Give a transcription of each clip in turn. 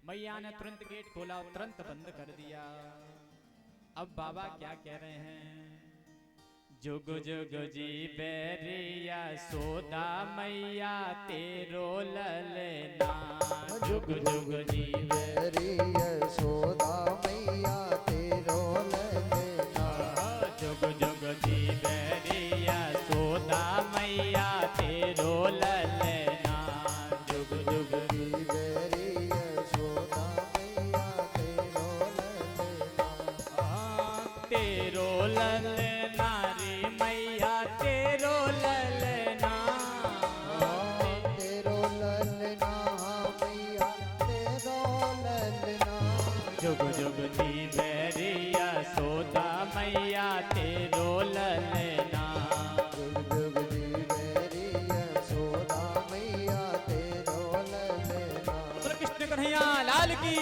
मैया ने तुरंत गेट खोला और तुरंत बंद कर दिया। अब बाबा क्या कह रहे हैं? जुग जुग जी बैरिया सोदा मैया तेरो ललना। जुग जुग जी बैरिया सोदा मैया तेरो ललना। जुग जुग जी बैरिया सोदा मैया तेरो ललना। जुग जुग जी बैरिया सोदा मैया तेरो ललना। तेरो ललना रे मैया तेरो ललना। तेरो ललना मैया तेरो ललना। जुग जुग जी बैरिया सोदा मैया तेरो ललना। जुग जुग जी बैरिया सोदा मैया तेरो ललना। बोलो कृष्ण कन्हैया लाल की।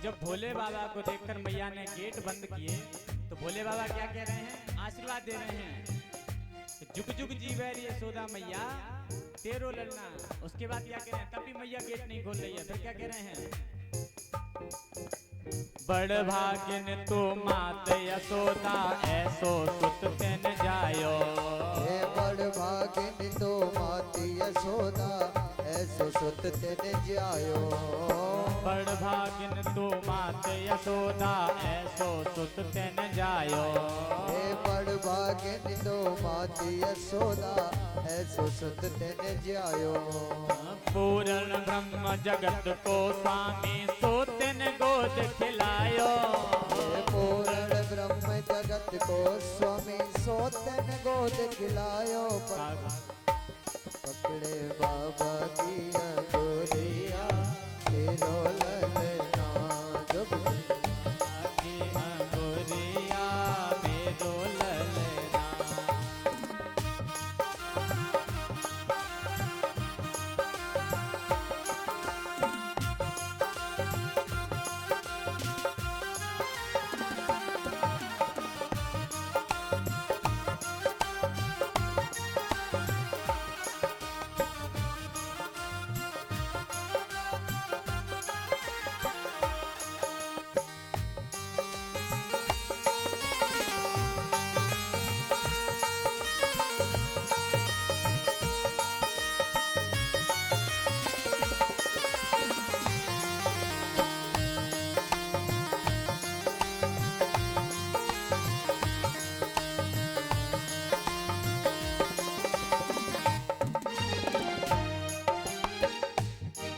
जब भोले बाबा को देखकर मैया ने गेट बंद किए तो भोले बाबा क्या कह रहे हैं? आशीर्वाद दे रहे हैं। जुग जुग जी बैरी यशोदा मैया तेरो ललना। उसके बाद क्या कह रहे हैं? तब भी मैया गेट नहीं खोल रही है। फिर क्या कह रहे हैं? बड़ भागिन तू मात यशोदा ऐसो सुत तेन जायो। हे बड़ भागिन तो माती यशोदा ऐसो सुत तेन जायो। बड़ भागिन तू मात यशोदा ऐसो सुत तेन जायो। हे बड़ भागिन तो माती यशोदा ऐसो सुत तेन जायो। पूर्ण ब्रह्म जगत को स्वामी सो तेन गोद खिलायो। हे पूर्ण ब्रह्म जगत को स्वामी सो तेन गोद खिलायो। पकड़े बाबा की अंगुलिया तेरो ललना। जुग की अंगुरिया मेरो ललना।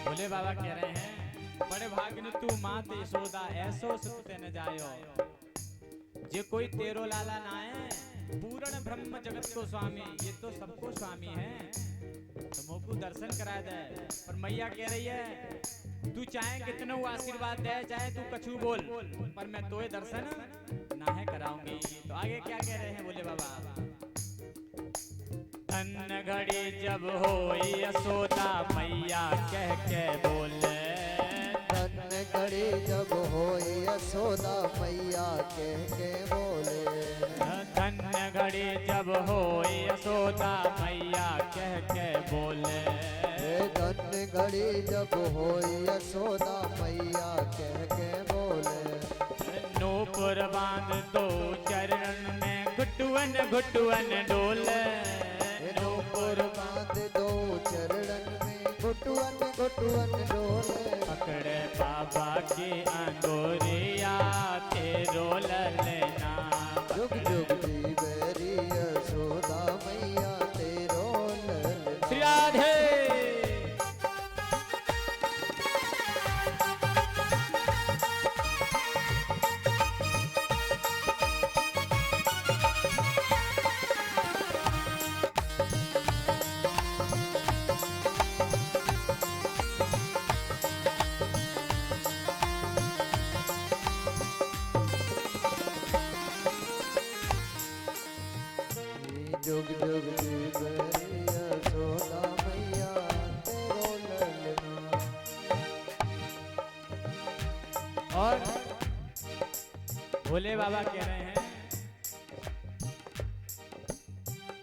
भोले बाबा कह रहे हैं बड़े भागिन तू मात यशोदा ऐसो सुत तेन जायो। जे कोई तेरो लाला ना है पूर्ण ब्रह्म जगत को स्वामी। ये तो सबको स्वामी है तो मोकू दर्शन करा दे। और मैया कह रही है तू चाहे कितनो आशीर्वाद दे चाहे तू कछु बोल पर मैं तोए दर्शन ना है कराऊंगी। तो आगे क्या कह रहे हैं भोले बाबा? धन घड़ी जब होई यशोदा मैया कह के बोले। धन घड़ी जब होई यशोदा मैया कह के बोले। धन घड़ी जब होई यशोदा मैया कह के बोले। हे धन घड़ी जब होई यशोदा मैया कह के बोले। नूपुर बांध दो चरण में घुटुअन घुटुअन डोले। नूपुर बांध दो चरणन में घुटुअन घुटुअन डोले। पकड़े बाबा की अंगुरिया तेरो ललना। जुग जुग जी बैरी यशोदा मैया तेरो ललना। श्री राधे। और भोले बाबा कह रहे हैं,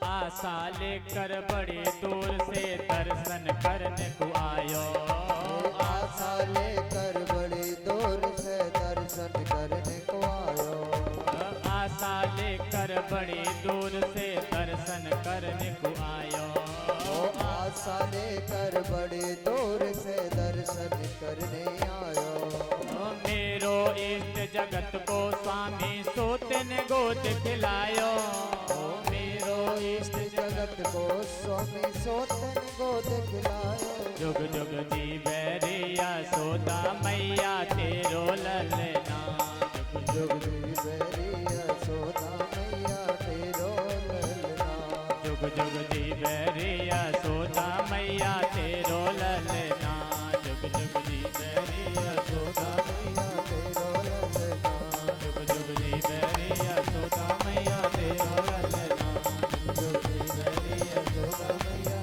आशा लेकर बड़ी दूर से दर्शन करने को आयो। आशा लेकर बड़ी दूर से दर्शन करने को आयो। आशा लेकर बड़ी दूर से दर्शन करने को आयो। आशा लेकर बड़ी दूर से दर्शन करने आयो। मेरो इष्ट जगत को स्वामी सोते ने गोद खिलायो। मेरो इष्ट जगत को स्वामी सोतन गोद खिलायो। जुग जुग जी बैरिया सोदा मैया तेरो ललना। जुग जुग बैरिया सोदा मैया तेरो ललना। जुग जुग जी बैरिया सोदा मैया तेरो ललना। जुग जुग जी बैरिया सोदा मैया तेरो ललना। जुग जुग जी बैरिया सोदा मैया तेरो ललना। जुग जुग जी बैरिया सोदा मैया।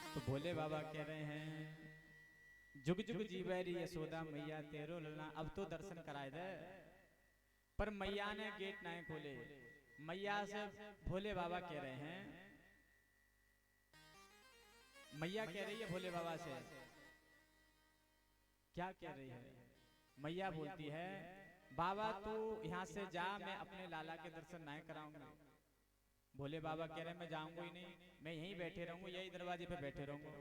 तो भोले बाबा कह रहे हैं, जुग जुग जीवैरी यशोदा मैया तेरो ललना। अब तो दर्शन कराए दे, पर मैया ने गेट नहीं खोले। मैया से भोले बाबा कह रहे हैं, मैया कह रही है भोले बाबा से, क्या कह रही है? मैया बोलती है, बाबा तू यहाँ से जा, मैं अपने लाला के दर्शन नहीं कराऊंगा। भोले बाबा कह रहे हैं, मैं जाऊंगा ही नहीं, मैं यहीं बैठे रहूंगा, यही दरवाजे पे बैठे रहूंगा।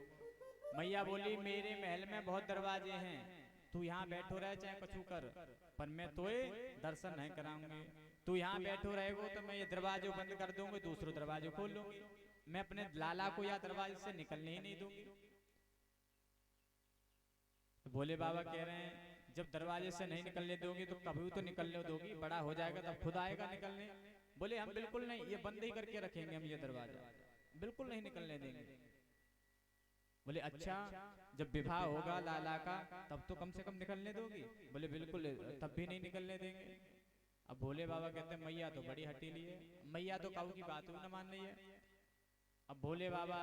मैया बोली, मेरे महल में बहुत दरवाजे हैं, तू यहाँ बैठो रहे चाहे कुछ कर, पर मैं तो दर्शन नहीं कराऊंगी। तू यहाँ बैठो रहेगो तो मैं ये दरवाजे बंद कर दूंगी, दूसरे दरवाजे खोल लूंगी। मैं अपने लाला को या दरवाजे से निकलने ही नहीं दूंगी। तो भोले बाबा कह रहे हैं, जब दरवाजे से नहीं निकलने दोगी तो कभी तो निकलने दोगी, बड़ा हो जाएगा तब खुद आएगा निकलने। बोले हम बिल्कुल नहीं, ये बंद ही करके रखेंगे हम, ये दरवाजा बिल्कुल नहीं निकलने देंगे। बोले अच्छा, जब विवाह होगा लाला का तब तो कम से कम निकलने दोगी? बोले बिल्कुल, तब भी नहीं निकलने देंगे। अब भोले बाबा कहते हैं, मैया तो बड़ी हटीली है, मैया तो काऊ की बात न मान रही है। अब भोले बाबा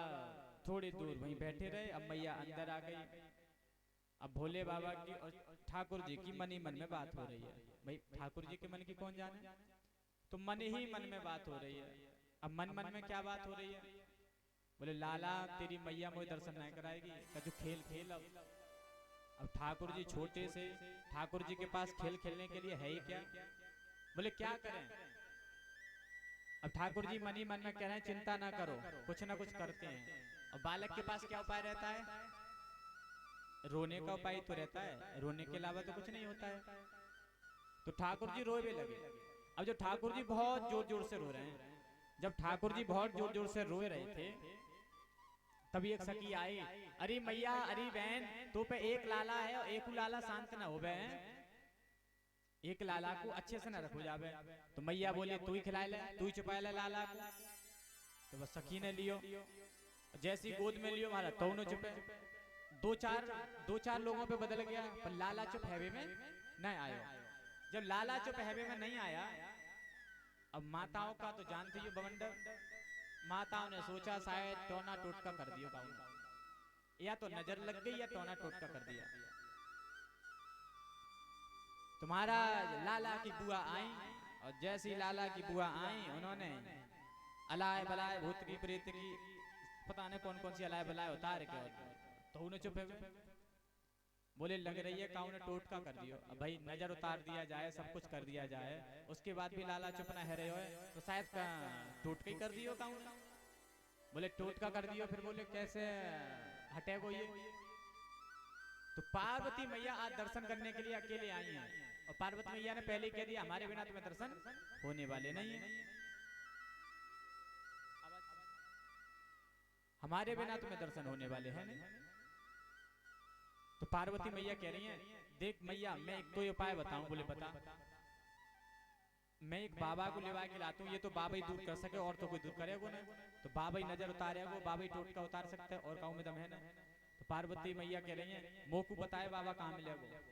थोड़ी दूर वहीं बैठे रहे, अब मैया अंदर आ गई। अब भोले बाबा की और ठाकुर जी की मन ही मन में बात हो रही है। भाई ठाकुर जी के मन की कौन जाने, तो मन ही मन में बात हो रही है। अब मन मन में क्या बात हो रही है? बोले लाला तेरी मैया मुझे दर्शन नहीं कराएगी, का जो खेल खेल। अब ठाकुर जी छोटे से, ठाकुर जी के पास खेल खेलने के लिए है ही क्या? बोले क्या करें? अब ठाकुर जी मन ही मन में कह रहे हैं, चिंता ना करो, कुछ ना कुछ करते हैं। अब बालक के पास क्या उपाय रहता है? रोने का उपाय तो रहता है, रोने के अलावा तो कुछ नहीं होता है। तो ठाकुर जी रोए लगे। अब जो ठाकुर जी बहुत जोर जोर से रो रहे हैं, जब ठाकुर जी बहुत जोर जोर से रोए रहे थे, तभी एक सखी आई, अरे मैया, अरे बहन, तो पे एक लाला है और एक लाला शांत ना हो बे, एक लाला को अच्छे से न रखो जावे। तो मैया बोले, तू ही खिलाए ले, तू ही चुपाए ले लाला को। तो बस सखी ने लियो, जैसी गोद में लियो मारा तो न चुपे। दो चार लोगों पे बदल गया, पर लाला चुप हैवे में नहीं आया। जब लाला चुप हैवे में नहीं आया, अब माताओं का तो जानती हो बवंडर, माताओं ने सोचा शायद टोना टोटका कर दियो गाँव, या तो नजर लग गई या टोना टोटका कर दिया। तुम्हारा लाला की बुआ आई, और जैसी लाला की बुआ आई, उन्होंने अलाय बलाय भूत की प्रेत की पता नहीं कौन कौन सी अलाय बलाय उतार के, तो उन्हें चुप है। बोले लग रही है काऊ ने टोटका कर दियो। अब भाई नजर उतार दिया जाए, सब कुछ कर दिया जाए, उसके बाद भी लाला चुप ना है रहे हो, तो शायद टोटका ही कर दियो काऊ ने। बोले टोटका कर दियो, फिर बोले कैसे हटेगो ये? तो पार्वती मैया आज दर्शन करने के लिए अकेले आई हैं, और पार्वती मैया ने पहले कह दिया, हमारे बिना तुम्हें दर्शन होने वाले नहीं है, हमारे बिना तुम्हें दर्शन होने वाले हैं नहीं। तो पार्वती मैया कह रही हैं, देख मैया, मैं एक तो उपाय बताऊं। बोले बता। मैं एक बाबा को लेवा के लाता हूँ, ये तो बाबा ही दूर कर सके और तो कोई दूर करेगा नहीं, तो बाबा ही नजर उतारेगा, बाबा ही टोटका उतार सकता है, और काऊ में दम है ना। तो पार्वती मैया कह रही हैं, मोकू बताए बाबा कहाँ मिलेगा,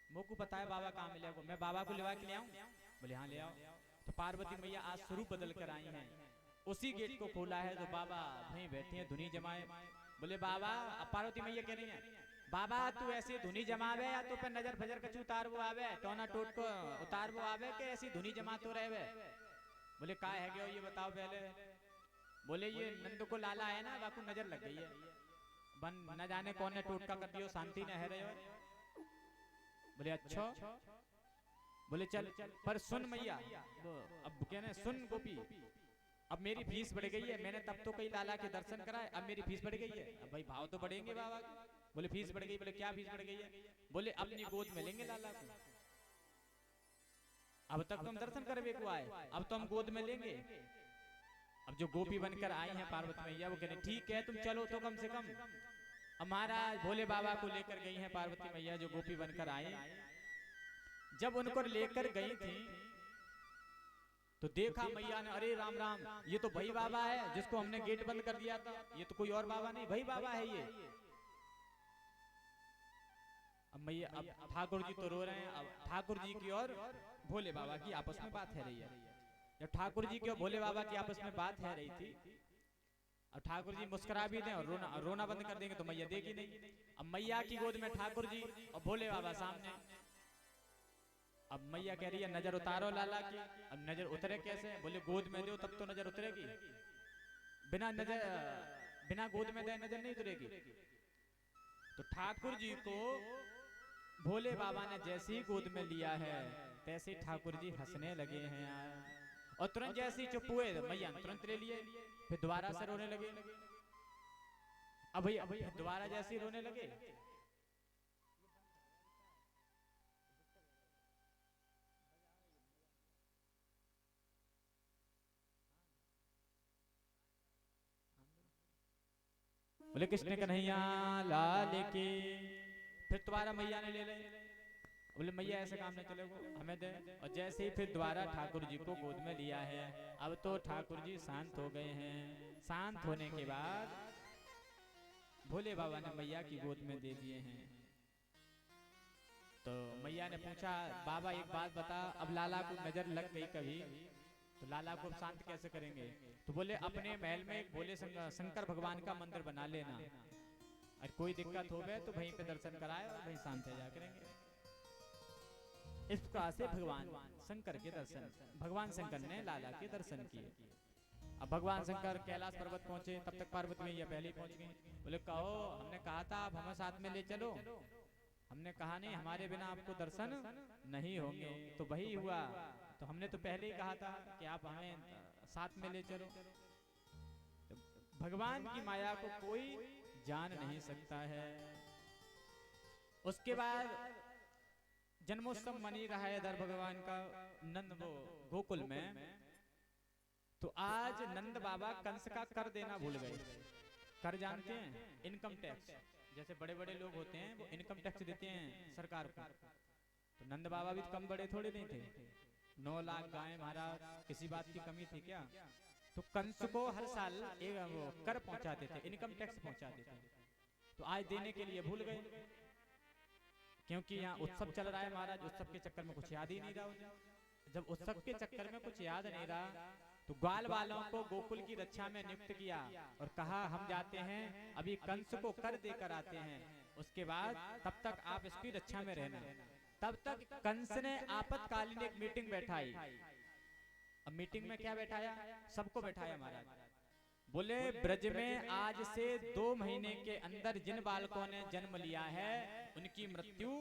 मोकू बताए बाबा कहाँ मिलेगा, मैं बाबा को लेवा के ले आऊं? बोले हाँ ले आओ। तो पार्वती मैया आज स्वरूप बदल कर आई हैं, उसी गेट को खोला है, तो बाबा वहीं बैठे हैं धुनी जमाए। बोले बाबा, अब पार्वती मैया कह रही है, बाबा तू ऐसी धुनी जमावे या तो पे नजर फजर कछु उतार वो आवे, टोना टोट को उतार वो आवे के ऐसी धुनी जमा तो रहे। बोले का है गयो ये बताओ पहले। बोले ये नंद को लाला है ना, बाकू नजर लग गई है, बन न जाने कौन ने टोटका कर दियो, शांति न है रहे हो। बोले अच्छा। बोले चल पर सुन मैया, अब कहने सुन गोपी, अब मेरी फीस बढ़ गई है, मैंने तब तो कई लाला के दर्शन कराए, अब मेरी फीस बढ़ गई है, अब भाई भाव तो बढ़ेंगे बाबा। बोले फीस बढ़ गई। बोले क्या फीस बढ़ गई है। बोले अपनी गोद में लेंगे लाला को, अब तक तो हम दर्शन करवे को आए, अब तो हम गोद में लेंगे। अब जो गोपी बनकर आई हैं पार्वती मैया, वो कहने ठीक है तुम चलो तो कम से कम। अब महाराज भोले बाबा को लेकर गई हैं पार्वती मैया, जो गोपी बनकर आई। जब उनको लेकर गई थी तो देखा मैया ने, अरे राम राम, ये तो भाई बाबा है जिसको हमने गेट बंद कर दिया था, ये तो कोई और बाबा नहीं, भाई बाबा है ये। अब मैया, अब ठाकुर जी तो रो रहे हैं, अब ठाकुर जी की और भोले बाबा की आपस में बात है रही है। जब ठाकुर जी की और भोले बाबा की आपस में बात है रही थी, अब ठाकुर जी मुस्कुरा भी दें और रोना बंद कर देंगे तो मैया देगी नहीं। अब मैया की गोद में ठाकुर जी और भोले बाबा सामने। अब मैया कह रही है नजर उतारो लाला की। अब नजर उतरे कैसे। बोले गोद में दो तब तो नजर उतरेगी, बिना गोद में दे नजर नहीं उतरेगी। तो ठाकुर जी को भोले बाबा ने जैसे ही गोद में लिया है, तैसे ही ठाकुर जी हंसने लगे हैं यार। और तुरंत जैसे ही चुप हुए मैया तुरंत ले लिए, फिर दोबारा से रोने लगे। अब भैया दोबारा जैसे ही रोने लगे, बोले कृष्ण कन्हैया लाल की। फिर दोबारा मैया ने ले ले। बोले मैया ऐसे काम नहीं चलेगा, हमें दे। और जैसे ही फिर दोबारा ठाकुर जी को गोद में लिया है, अब तो ठाकुर जी शांत हो गए हैं। शांत होने के बाद भोले बाबा ने मैया की गोद में दे दिए हैं। तो मैया ने पूछा बाबा एक बात बता, अब लाला को नजर लग गई कभी तो लाला को शांत कैसे करेंगे। तो बोले अपने महल में एक भोले शंकर भगवान का मंदिर बना लेना, और कोई दिक्कत हो गए तो वहीं पे दर्शन कराए और वहीं शांत हो जा करेंगे। इस प्रकार से भगवान शंकर के दर्शन, भगवान शंकर ने लाला के दर्शन किए। अब भगवान शंकर कैलाश पर्वत पहुंचे, तब तक पार्वती मैया पहले ही पहुंच गई। बोले कहो हमने कहा था आप हमें साथ में ले चलो, हमने कहा नहीं हमारे बिना आपको दर्शन नहीं होंगे, तो वही हुआ। तो हमने तो पहले ही कहा था कि आप हमें साथ में ले चलो। तो भगवान की माया को कोई जान नहीं सकता है। उसके बाद जन्मोत्सव मनी रहा है इधर भगवान का नंद वो गोकुल में। तो आज नंद बाबा कंस का कर देना भूल गए। कर जानते हैं, इनकम टैक्स। जैसे बड़े बड़े लोग होते हैं वो इनकम टैक्स देते हैं सरकार को, तो नंद बाबा भी कम बड़े थोड़े नहीं थे। 9 लाख गाय महाराज, किसी बात की कमी थी क्या। तो कंस को हर साल एक वो कर पहुंचाते थे, इनकम टैक्स पहुंचाते थे। तो आज देने के लिए भूल गए, क्योंकि यहाँ उत्सव चल रहा है महाराज, उत्सव के चक्कर में कुछ याद ही नहीं रहा उन्हें। जब उत्सव के चक्कर में कुछ याद नहीं रहा तो ग्वाल वालों को गोकुल की रक्षा में नियुक्त किया और कहा हम जाते हैं अभी कंस को कर देकर आते हैं, उसके बाद तब तक आप इसकी रक्षा में रहना। तब तक कंस ने आपातकालीन एक मीटिंग बैठाई। अब मीटिंग में क्या बैठाया, सबको बैठाया महाराज। बोले ब्रज में आज से 2 महीने के अंदर जिन बालकों ने जन्म लिया है उनकी मृत्यु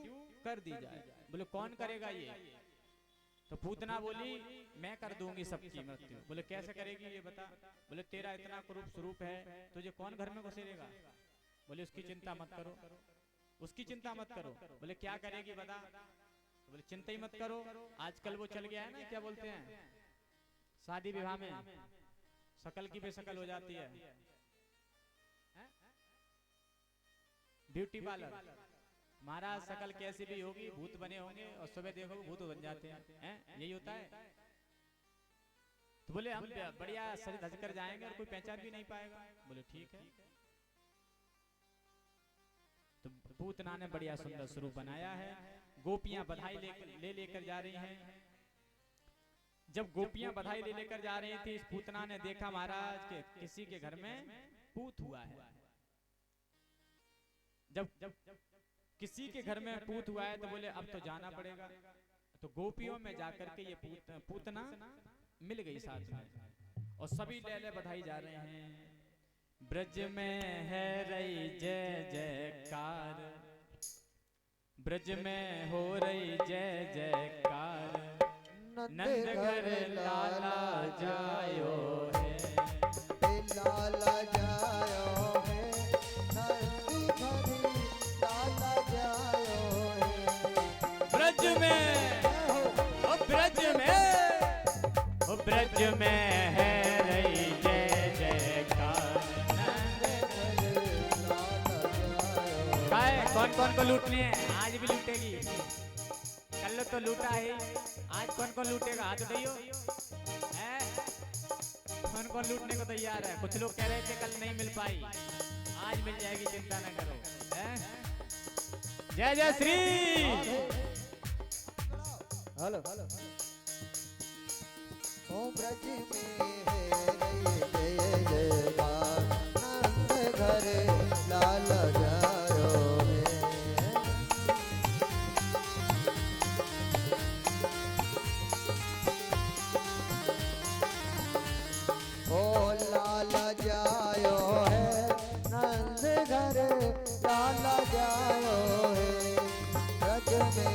कर दी जाए। बोले कौन करेगा ये। तो पूतना बोली मैं कर दूंगी सबकी मृत्यु। बोले कैसे करेगी ये बता। बोले तेरा इतना क्रूप स्वरूप है, तुझे कौन घर में घुसेरेगा। बोले उसकी चिंता मत करो, उसकी चिंता मत करो। बोले क्या करेगी बता। बोले चिंता ही मत करो, आजकल वो चल गया है ना, क्या बोलते हैं शादी विवाह में शकल की बेशकल हो जाती है, ब्यूटी पार्लर। महाराज शकल कैसी भी होगी, भूत बने होंगे और सुबह देखो भूत बन जाते हैं, यही होता है। तो बोले हम बढ़िया सज धज कर जाएंगे और कोई पहचान भी नहीं पाएगा। बोले ठीक है। तो पूतना ने बढ़िया सुंदर स्वरूप बनाया है। गोपियां बधाई ले लेकर जा रही हैं। जब गोपियां बधाई ले लेकर जा रही थी, इस पूतना ने देखा महाराज के किसी के घर में पूत हुआ है। जब किसी के घर में पूत हुआ है तो बोले अब तो जाना पड़ेगा, तो गोपियों में जाकर के ये पूतना मिल गई साथ में, और सभी लेले बधाई जा रहे हैं। ब्रज में है रही जय जयकार, ब्रज में हो रही जय जयकार, नंद घर लाला जायो है, लाला जायो है, नंद घर लाला जायो है। ब्रज में ओ ब्रज में, ओ ब्रज में है रही जय जयकार, कौन कौन को लूटनी है? आज भी लूटेगी, कल तो लूटा है, आज कौन कौन लूटेगा? हाथ उठाइयो। कौन कौन लूटने को तैयार है? कुछ लोग कह रहे थे कल नहीं मिल पाई, आज मिल जाएगी, चिंता ना करो। जय जय श्री। हेलो ओ ब्रज में है रही जय जयकार, नंद घर लाला जायो है। ओ लाला जायो है, नंद घर लाला जायो है। ब्रज में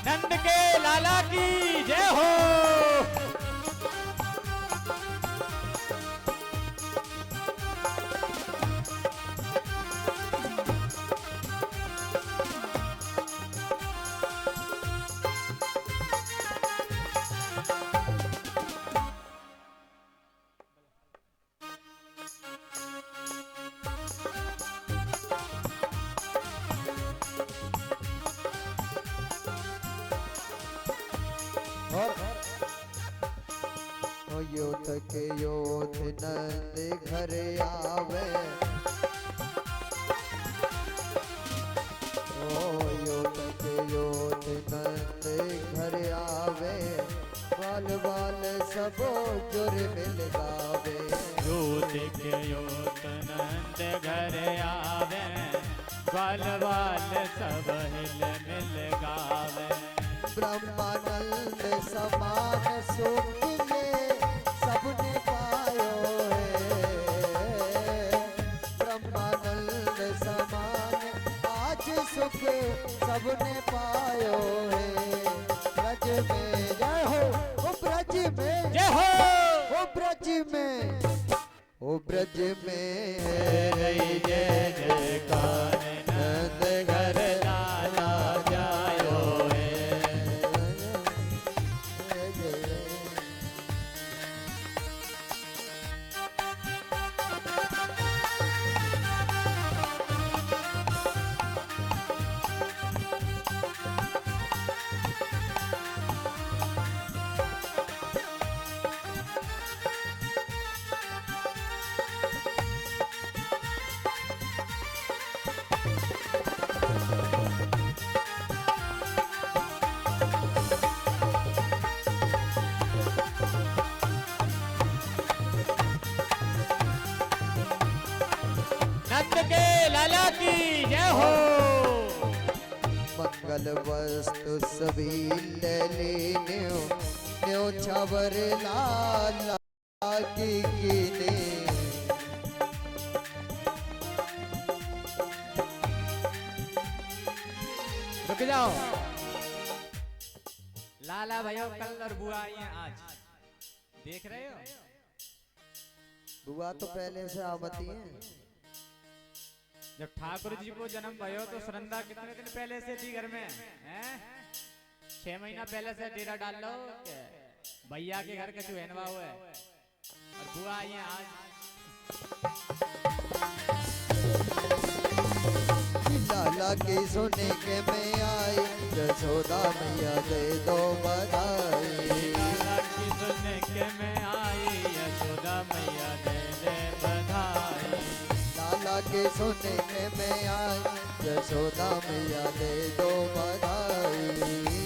नंद के लाला की जय हो। योथ के योथ नंद घर आवे, ओ योथ के योथ नंद घर आवे, बाल बाल सबो जुर मिल गावे। योथ के योथ नंद घर आवे, बाल बाल सब हिल मिल गावे। ब्रह्मानंद समान सुख में सबने पायो है, ब्रह्मानंद समान आज सुख सबने पायो है। ब्रज में जय हो, ओ ब्रज में जय हो, ओ ब्रज में, ओ ब्रज में है रही जय जयकार, नंद घर लाला जायो है। नंद के लाला की जय हो। मंगल वस्तु सभी ले न्यो न्यो छबर लाला की कीने। रुक जाओ लाला भैया, कल और बुआ आई हैं आज, देख रहे हो? बुआ तो पहले से आवती है। जब ठाकुर जी को जन्म भयो तो सुनंदा कितने दिन पहले से थी घर में? हैं? 6 महीना पहले से डेरा डाल लो, भैया के घर का चुहनवा हुआ है, और बुआ आई है आज। लाला के सोने के में आई, यशोदा मैया दे दो बधाई। लाला की सुनने के में आई, यशोदा मैया दे दे बधाई। लाला के सोने के में आई, यशोदा मैया दे दो बधाई।